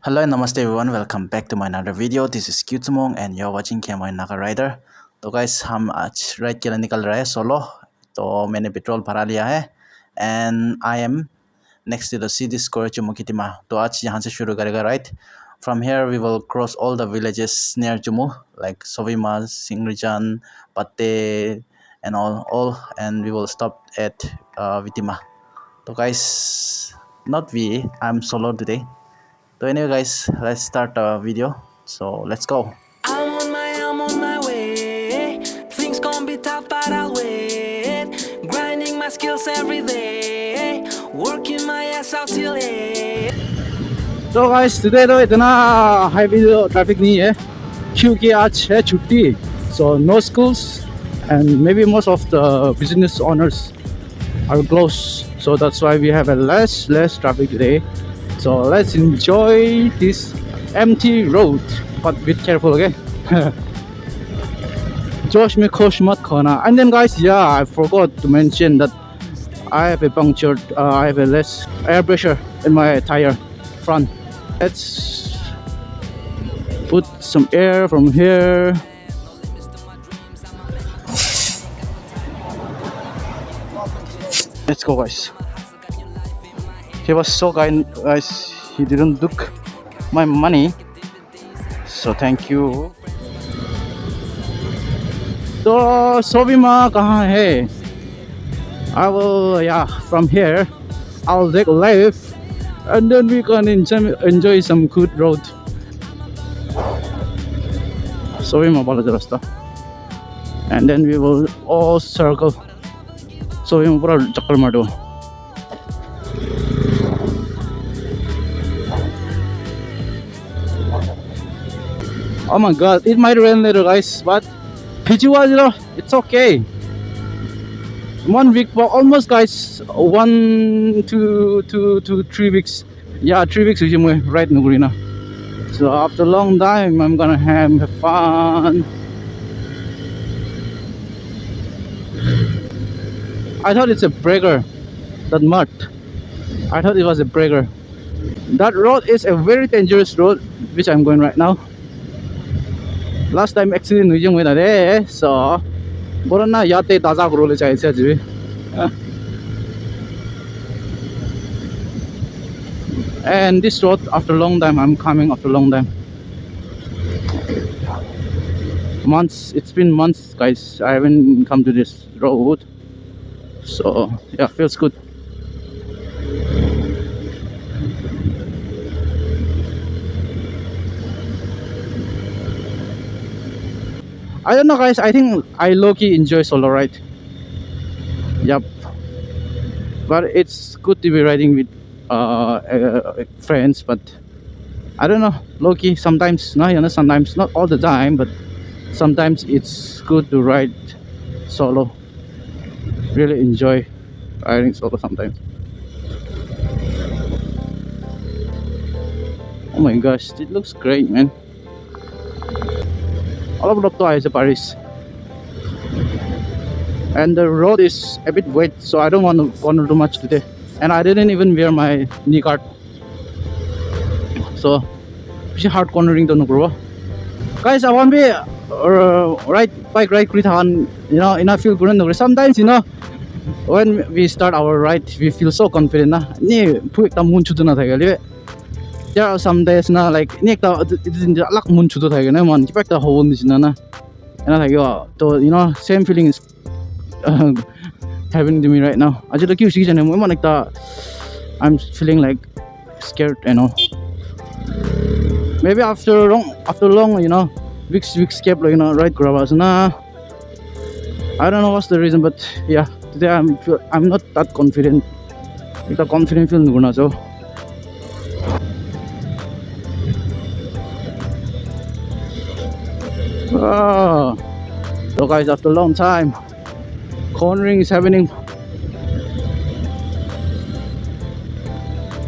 Hello and namaste everyone, welcome back to my another video. This is Qtumong and you're watching my Naga Rider. तो guys हम आज ride के लिए निकल रहे हैं सोलो. तो मैंने पेट्रोल भरा लिया है and I am next to the city square Chumukitima. तो आज यहाँ से शुरू करेगा ride. From here we will cross all the villages near Jumu like Sovima, Singrijan, Pate and all and we will stop at Vitima. So guys, not we, I'm solo today. So anyway guys, let's start the video. So let's go. I'm on my way. Things gon' be tough, but I'll wait. Grinding my skills every day. Working my ass out till late. तो guys today तो इतना highway traffic नहीं है क्योंकि आज है छुट्टी. So no schools and maybe most of the business owners are closed. So that's why we have a less traffic today. So let's enjoy this empty road, but be careful, okay? Josh me kosh mat khana. And then guys, yeah, I forgot to mention that I have a punctured, I have a less air pressure in my tire front. Let's put some air from here. Let's go guys. He was so kind guys, he didn't took my money, so thank you. So Sovima kahan hai? I will, yeah, from here I'll take a left and then we can enjoy some good road. Sovima pala jo rasta, and then we will all circle. Sovima pura chakkar mardo. Oh my god, it might rain later guys, but it's okay. 1 week for almost guys, 1 to 3 weeks. Yeah, 3 weeks right Nugurina. So after a long time I'm gonna have fun. I thought it's a breaker, that mud. I thought it was a breaker. That road is a very dangerous road which I'm going right now. Last time accident हुई में था so बोलो ना याते ताज़ा करो ले चाहिए आज भी. And this road after a long time, I'm coming after a long time. Months, it's been months guys, I haven't come to this road. So yeah, feels good. I don't know guys, I think I low-key enjoy solo ride. Yep. But it's good to be riding with friends, but I don't know, low-key sometimes, no, you know, sometimes, not all the time, but sometimes it's good to ride solo. Really enjoy riding solo sometimes. Oh my gosh, it looks great, man. All of to is Paris, and the road is a bit wet, so I don't want to corner too much today, and I didn't even wear my knee guard, so it's hard cornering to grow. Guys, I want to bike ride you know, in a feel good. Sometimes, you know, when we start our ride we feel so confident na there are some days na like lak mun chudo thage na man kipek ta hobon disina na to you know same feeling is happening to me right now. Aja to kyun season mo man ekta I'm feeling like scared, you know. Maybe after long you know weeks kept, you know, ride grabas na. I don't know what's the reason, but yeah, today I'm not that confident. Ekta confident feel nuguna so. Oh, so guys, after a long time, cornering is happening.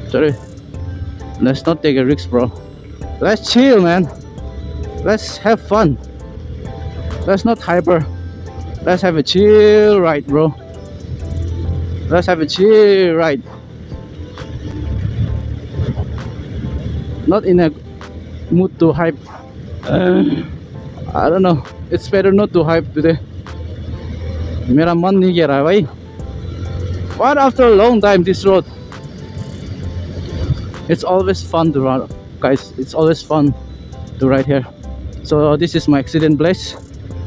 Sorry, let's not take a risk, bro. Let's chill, man. Let's have fun. Let's not hyper. Let's have a chill ride, bro. Let's have a chill ride. not in a mood to hype. I don't know. It's better not to hype today. मेरा मन नहीं कह रहा है भाई. But after a long time, this road, it's always fun to run, guys. It's always fun to ride here. So this is my accident place.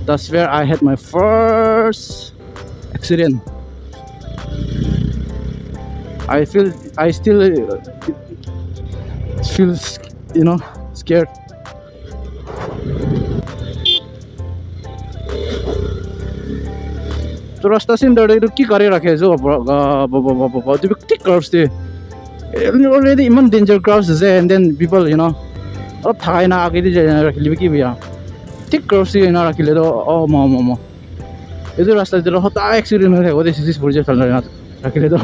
That's where I had my first accident. I still feel, scared. तो रास्ता से डर की करे रखे जो thick curves there. Already immense danger curves is there, and then people, अब Thai ना आगे दे रख ली की भैया thick curves से ना रख ले तो ओ मामा ये तो रास्ता इधर होता है एक्सीडेंट है वो देसी चीज फुर्जे चल रहा है रख ले तो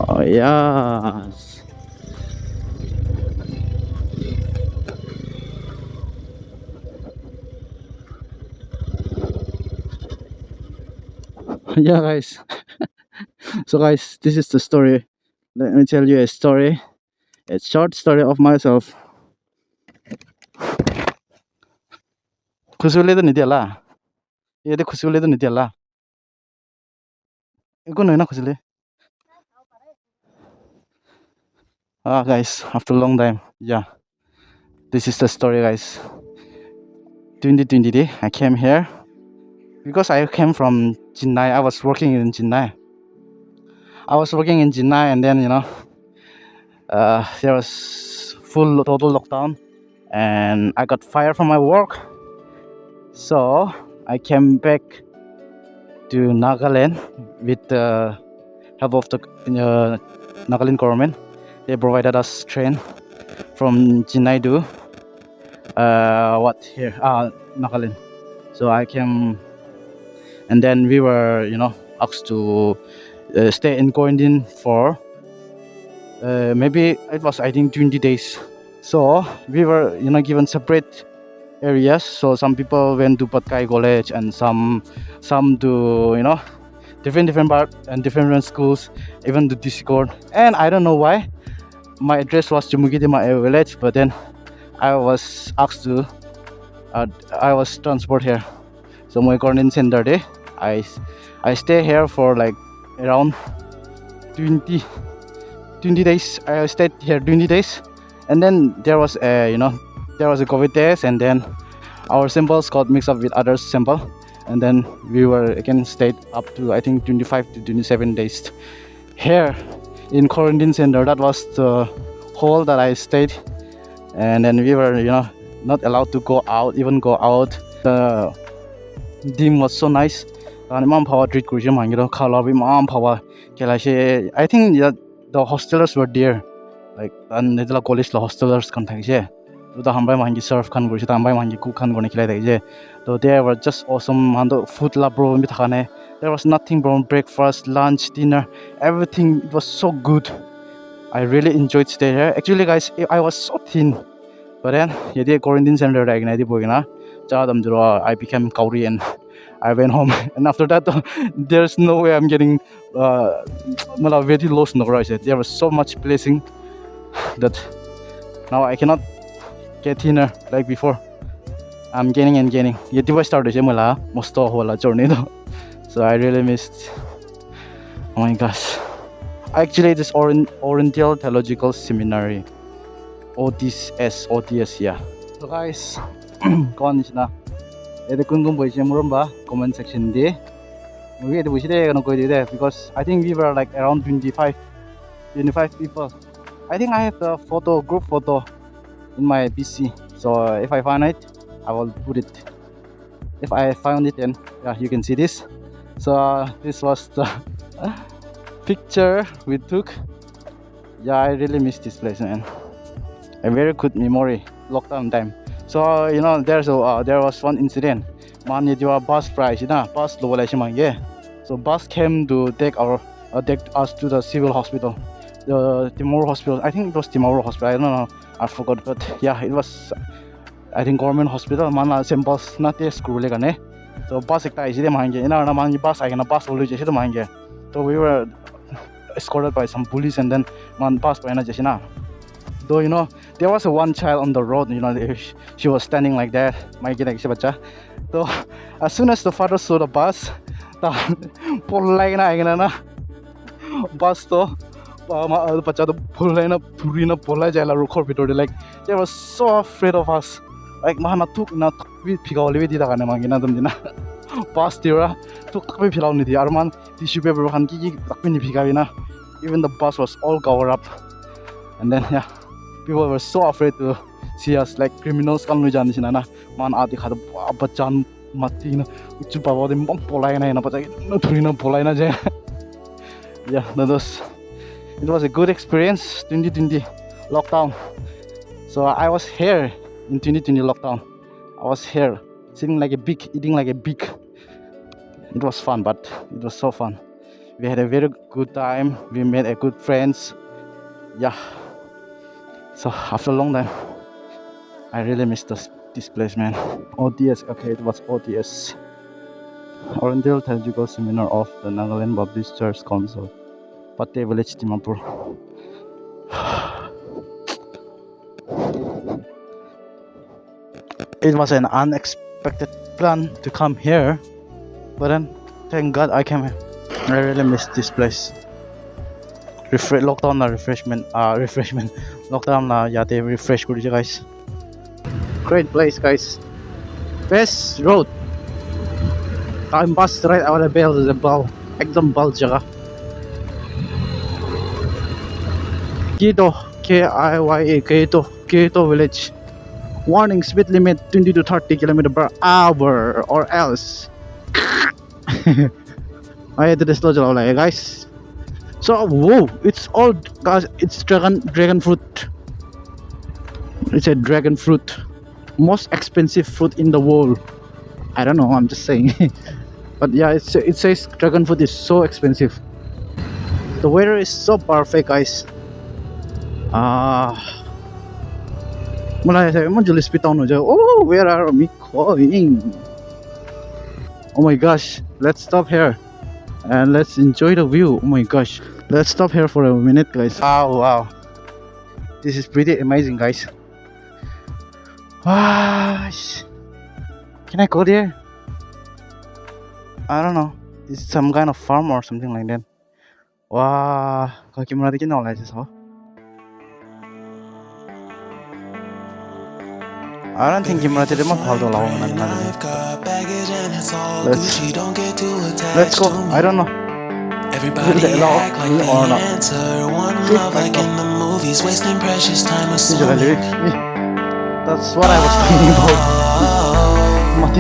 oh yes. Yeah, guys. So guys, this is the story. Let me tell you a story, a short story of myself. खुशी तो नहीं दिया ला ये तो खुशी तो नहीं दिया ला इनको नहीं ना खुशी ले guys, after a long time, yeah, this is the story, guys. 2020 I came here because I came from Chennai. I was working in Chennai, and then there was full total lockdown and I got fired from my work, so I came back to Nagaland with the help of the Nagaland government. They provided us train from Chennai to Nagaland. So I came, and then we were asked to stay in quarantine for maybe it was I think 20 days. So we were given separate areas. So some people went to Patkai College and some to different part and different schools, even to Discord. And I don't know why my address was Chumukitima village, but then I was asked to I was transport here. So my quarantine center day I stay here for like around 20 days. I stayed here 20 days, and then there was a COVID test, and then our samples got mixed up with other sample, and then we were again stayed up to I think 25 to 27 days here in quarantine center. That was the whole that I stayed, and then we were not allowed to go out. The team was so nice. I think the hostelers were there, like and the college hostelers contact the hambai mangi serve kan gurisi hambai mangi cook kan gone khilai dai so they were just awesome. Hando food la bro mi thane, there was nothing from breakfast, lunch, dinner, everything. It was so good. I really enjoyed stay here. Actually guys, I was so thin, but then yedi quarantine center rag na di bogina chadam duro I became kauri and I went home. And after that there's no way I'm getting very lost no right. There was so much blessing that now I cannot get thinner like before. I'm gaining and gaining. Yet I started most whole journey though. So I really missed. Oh my gosh. Actually this Oriental Theological Seminary, OTS, yeah. So guys, kawan na. Ede kung boy murumba comment section di. We ede bushide gonna go there because I think we were like around 25 people. I think I have the group photo in my PC. So if I find it, I will put it. If I found it, then yeah, you can see this. So this was the picture we took. Yeah, I really miss this place, man. A very good memory, lockdown time. So there was one incident. Man, it was bus price, bus so bus came to take us to the civil hospital, the Timor hospital. I think it was Timor hospital. I don't know. I forgot, but yeah, it was I think government hospital. Man, samples not test screw legane. So bus ekta isi de mangi. Ina na mangi bus I gonna bus olu jesi de mangi. So we were escorted by some bullies, and then man passed by na jasina. Though there was a one child on the road, she was standing like that. My kid bacha. So as soon as the father saw the bus, the polai na bus to bacha to polai na puri na polai jala rukhor bitor de, like they were so afraid of us. Like mahana tuk na vi phigawli vi dida kana mangina dum dina. Bus tira tuk tak vi philaw ni di arman tissue paper khan ki tak ni phigawina. Even the bus was all covered up. And then people were so afraid to see us like criminals. Kam nu jan sina na man adi khada bachan mati na uchu pawa de bom polai na pacha no thuri na polai na je. It was a good experience. 2020 lockdown. So I was here in 2020 lockdown. I was here sitting like a big, eating like a big. It was fun, but it was so fun. We had a very good time. We made a good friends. So after a long time, I really missed this place, man. ODS, okay, it was ODS. Oriental Theological Seminar of the Nagaland Baptist Church Council, Pate Village, Dimapur. It was an unexpected plan to come here, but then thank God I came here. I really missed this place. Lockdown na refreshment. Lockdown na yate refresh kuri guys. Great place, guys. Best road. I'm bus right out of the ball. Ekdam bal jaga. Keto, K-I-Y-A, Keto village. Warning, speed limit 20 to 30 km/h or else. I had to slow down, guys. So whoa, it's all, guys, it's dragon fruit. It's a dragon fruit, most expensive fruit in the world. I don't know, I'm just saying. But yeah, it says dragon fruit is so expensive. The weather is so perfect, guys. Oh, where are we going? Oh my gosh, let's stop here and let's enjoy the view. Oh my gosh, let's stop here for a minute, guys. Wow, this is pretty amazing, guys. Can I go there? I don't know, it's some kind of farm or something like that. Wow, I don't think let's go. I don't know. Everybody act like they answer one love like in the movies, wasting precious time assuming. That's what I was thinking about. What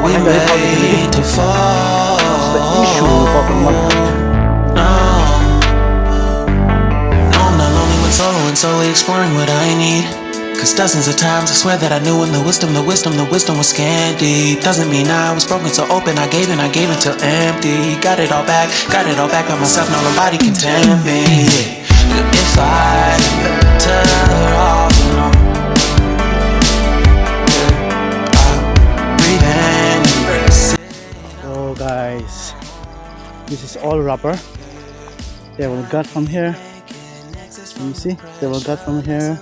we made to fall. What's the issue about the money? I'm not lonely when solo and solely exploring what I need. Cause dozens of times I swear that I knew when the wisdom was scanty. Doesn't mean I was broken, so open I gave until empty. Got it all back by myself, now nobody can tempt me. If I better off alone, breathe and embrace it. Oh guys, this is all rubber. They will gut from here. You see, they will gut from here,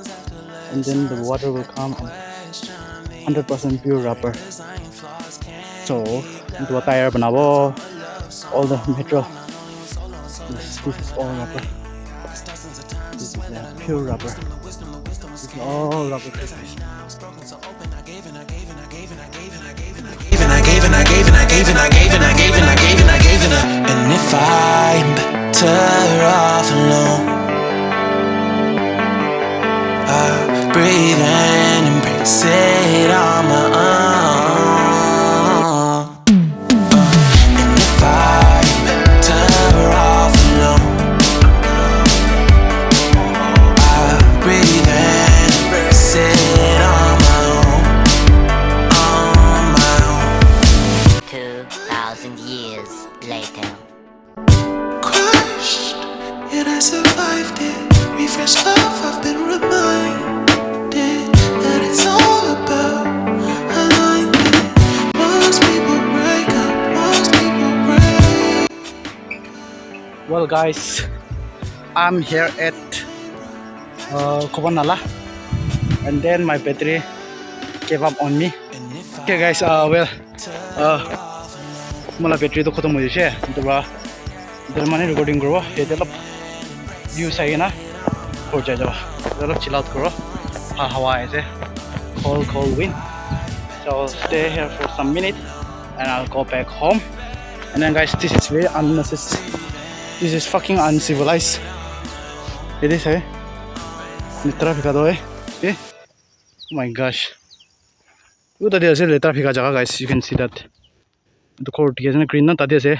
and then the water will come, 100% pure rubber. So into a tire banabo, all the metro. This is all rubber. This is pure rubber. This is all rubber. And if I'm better off alone, I breathe and embrace it on my own. And if I'm better off alone, I breathe and embrace it on my own. 2,000 years later. Crushed, yet I survived it. Refreshed love, I've been reminded that it's all about alignment. Most people break up, most people break. Well, guys, I'm here at Kobanala, and then my battery gave up on me. Okay, guys. Mala battery to khatam hoye che. Idhar mane recording karo. Ye jalap view sai na. Ho jai jao. Jalap chill out karo. Hawa hai se. Cold wind. So I'll stay here for some minutes, and I'll go back home. And then, guys, this is very unnecessary. This is fucking uncivilized. It is, eh? The traffic eh? Oh my gosh. Look at this, the traffic, guys. You can see that. The court is green. Not that is, eh?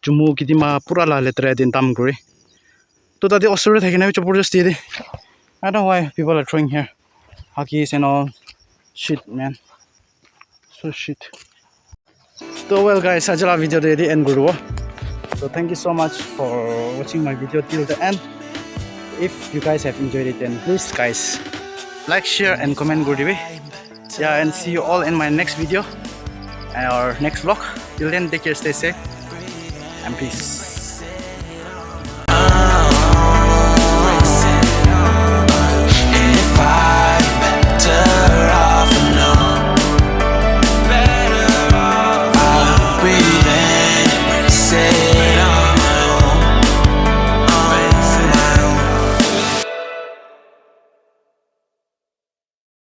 Jumu kitima pura la letra in Tamguri. To that, the Oscar taking out your just did. I don't know why people are throwing here hockeys and all. Shit, man. So shit. So, well, guys, I just video the end guru. So thank you so much for watching my video till the end. If you guys have enjoyed it, then please, guys, like, share, and comment good. Yeah, and see you all in my next video or next vlog. Till then, take care, stay safe, and peace.